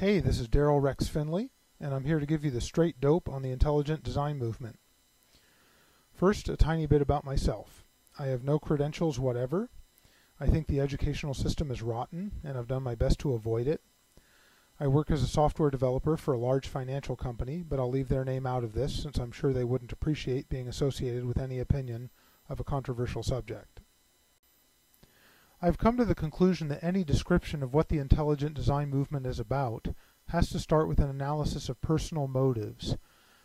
Hey, this is Darel Rex Finley, and I'm here to give you the straight dope on the intelligent design movement. First, a tiny bit about myself. I have no credentials whatever. I think the educational system is rotten, and I've done my best to avoid it. I work as a software developer for a large financial company, but I'll leave their name out of this since I'm sure they wouldn't appreciate being associated with any opinion of a controversial subject. I've come to the conclusion that any description of what the intelligent design movement is about has to start with an analysis of personal motives,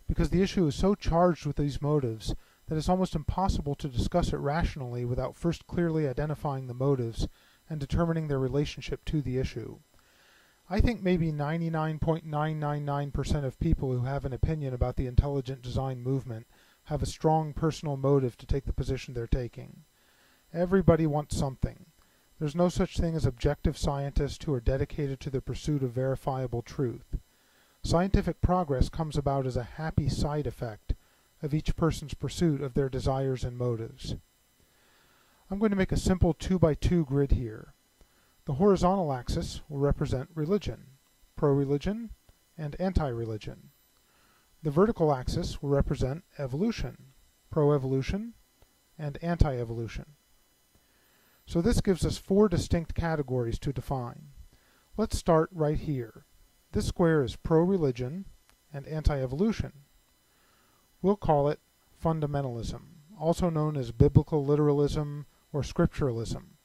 because the issue is so charged with these motives that it's almost impossible to discuss it rationally without first clearly identifying the motives and determining their relationship to the issue. I think maybe 99.999% of people who have an opinion about the intelligent design movement have a strong personal motive to take the position they're taking. Everybody wants something. There's no such thing as objective scientists who are dedicated to the pursuit of verifiable truth. Scientific progress comes about as a happy side effect of each person's pursuit of their desires and motives. I'm going to make a simple 2x2 grid here. The horizontal axis will represent religion, pro-religion, and anti-religion. The vertical axis will represent evolution, pro-evolution, and anti-evolution. So this gives us 4 distinct categories to define. Let's start right here. This square is pro-religion and anti-evolution. We'll call it fundamentalism, also known as biblical literalism or scripturalism.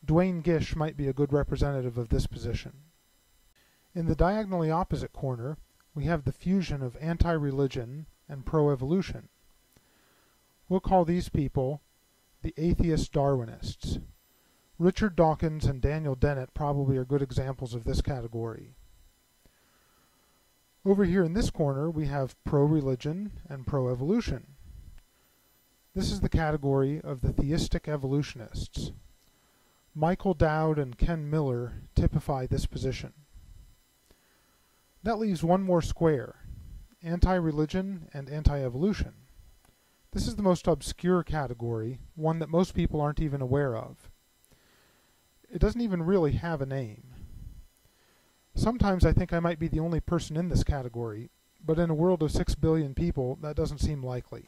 Duane Gish might be a good representative of this position. In the diagonally opposite corner, we have the fusion of anti-religion and pro-evolution. We'll call these people the atheist Darwinists. Richard Dawkins and Daniel Dennett probably are good examples of this category. Over here in this corner we have pro-religion and pro-evolution. This is the category of the theistic evolutionists. Michael Dowd and Ken Miller typify this position. That leaves one more square, anti-religion and anti-evolution. This is the most obscure category, one that most people aren't even aware of. It doesn't even really have a name. Sometimes I think I might be the only person in this category, but in a world of 6 billion people, that doesn't seem likely.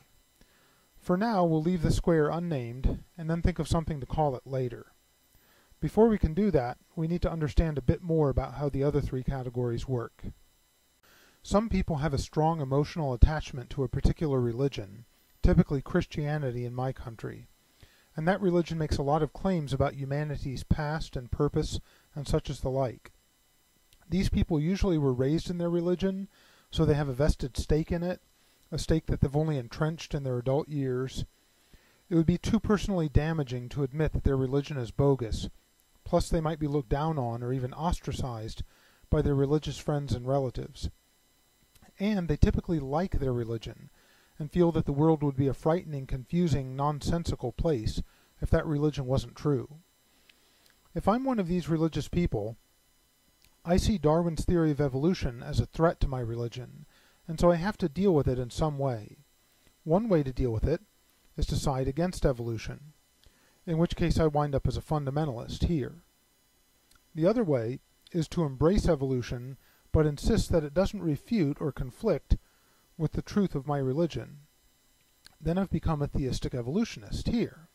For now, we'll leave the square unnamed, and then think of something to call it later. Before we can do that, we need to understand a bit more about how the other 3 categories work. Some people have a strong emotional attachment to a particular religion, typically Christianity in my country, and that religion makes a lot of claims about humanity's past and purpose and such as the like. These people usually were raised in their religion, so they have a vested stake in it, a stake that they've only entrenched in their adult years. It would be too personally damaging to admit that their religion is bogus, plus they might be looked down on or even ostracized by their religious friends and relatives. And they typically like their religion, and feel that the world would be a frightening, confusing, nonsensical place if that religion wasn't true. If I'm one of these religious people, I see Darwin's theory of evolution as a threat to my religion, and so I have to deal with it in some way. One way to deal with it is to side against evolution, in which case I wind up as a fundamentalist here. The other way is to embrace evolution, but insist that it doesn't refute or conflict with the truth of my religion. Then I've become a theistic evolutionist here.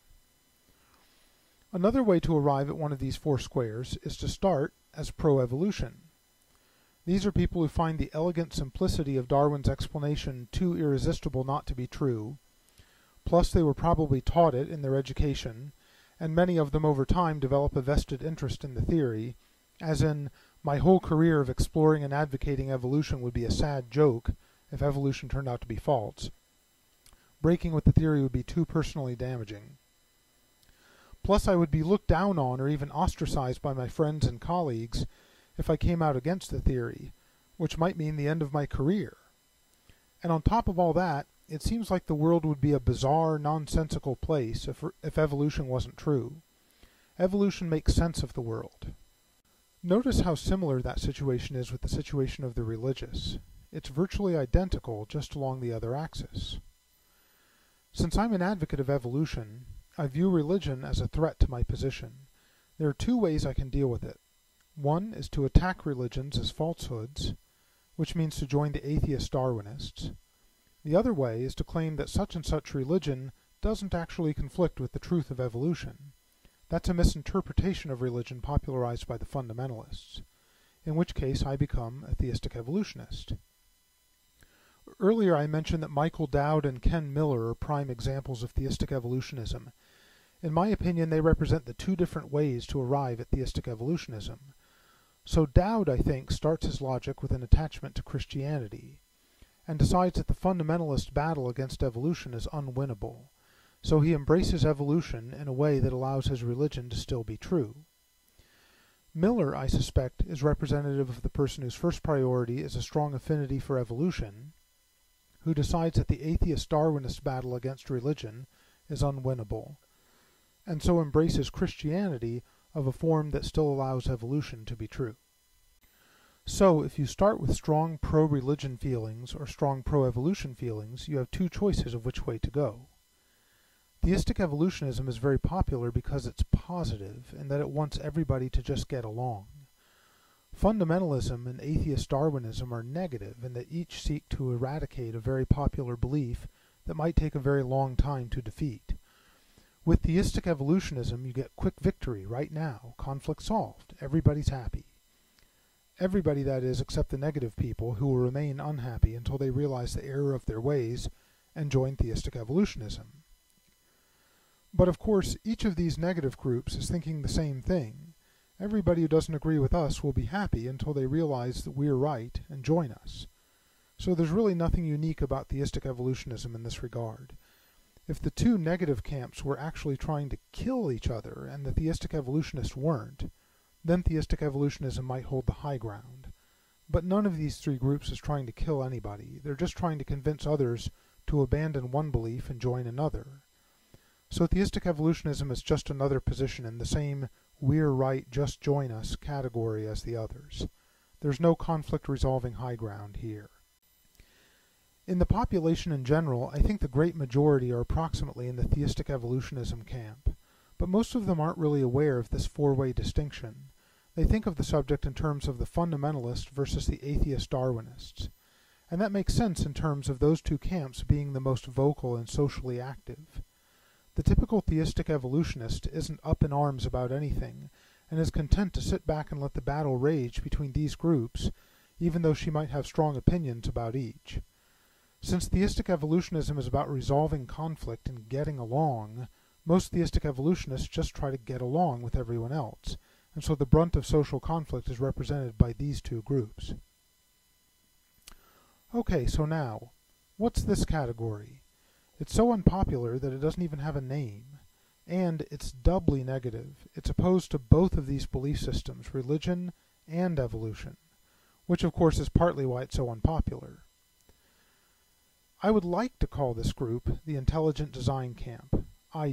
Another way to arrive at one of these 4 squares is to start as pro-evolution. These are people who find the elegant simplicity of Darwin's explanation too irresistible not to be true, plus they were probably taught it in their education, and many of them over time develop a vested interest in the theory, as in, my whole career of exploring and advocating evolution would be a sad joke if evolution turned out to be false. Breaking with the theory would be too personally damaging. Plus I would be looked down on or even ostracized by my friends and colleagues if I came out against the theory, which might mean the end of my career. And on top of all that, it seems like the world would be a bizarre, nonsensical place if evolution wasn't true. Evolution makes sense of the world. Notice how similar that situation is with the situation of the religious. It's virtually identical, just along the other axis. Since I'm an advocate of evolution, I view religion as a threat to my position. There are 2 ways I can deal with it. One is to attack religions as falsehoods, which means to join the atheist Darwinists. The other way is to claim that such and such religion doesn't actually conflict with the truth of evolution. That's a misinterpretation of religion popularized by the fundamentalists, in which case I become a theistic evolutionist. Earlier I mentioned that Michael Dowd and Ken Miller are prime examples of theistic evolutionism. In my opinion, they represent the two different ways to arrive at theistic evolutionism. So Dowd, I think, starts his logic with an attachment to Christianity, and decides that the fundamentalist battle against evolution is unwinnable, so he embraces evolution in a way that allows his religion to still be true. Miller, I suspect, is representative of the person whose first priority is a strong affinity for evolution, who decides that the atheist Darwinist battle against religion is unwinnable, and so embraces Christianity of a form that still allows evolution to be true. So, if you start with strong pro-religion feelings or strong pro-evolution feelings, you have two choices of which way to go. Theistic evolutionism is very popular because it's positive and that it wants everybody to just get along. Fundamentalism and atheist Darwinism are negative in that each seek to eradicate a very popular belief that might take a very long time to defeat. With theistic evolutionism, you get quick victory right now, conflict solved, everybody's happy. Everybody, that is, except the negative people, who will remain unhappy until they realize the error of their ways and join theistic evolutionism. But of course, each of these negative groups is thinking the same thing. Everybody who doesn't agree with us will be happy until they realize that we're right and join us. So there's really nothing unique about theistic evolutionism in this regard. If the two negative camps were actually trying to kill each other and the theistic evolutionists weren't, then theistic evolutionism might hold the high ground. But none of these three groups is trying to kill anybody. They're just trying to convince others to abandon one belief and join another. So theistic evolutionism is just another position in the same "we're right, just join us" category as the others. There's no conflict-resolving high ground here. In the population in general, I think the great majority are approximately in the theistic evolutionism camp, but most of them aren't really aware of this four-way distinction. They think of the subject in terms of the fundamentalist versus the atheist Darwinists, and that makes sense in terms of those two camps being the most vocal and socially active. The typical theistic evolutionist isn't up in arms about anything, and is content to sit back and let the battle rage between these groups, even though she might have strong opinions about each. Since theistic evolutionism is about resolving conflict and getting along, most theistic evolutionists just try to get along with everyone else, and so the brunt of social conflict is represented by these two groups. Okay, so now, what's this category? It's so unpopular that it doesn't even have a name, and it's doubly negative. It's opposed to both of these belief systems, religion and evolution, which of course is partly why it's so unpopular. I would like to call this group the intelligent design camp,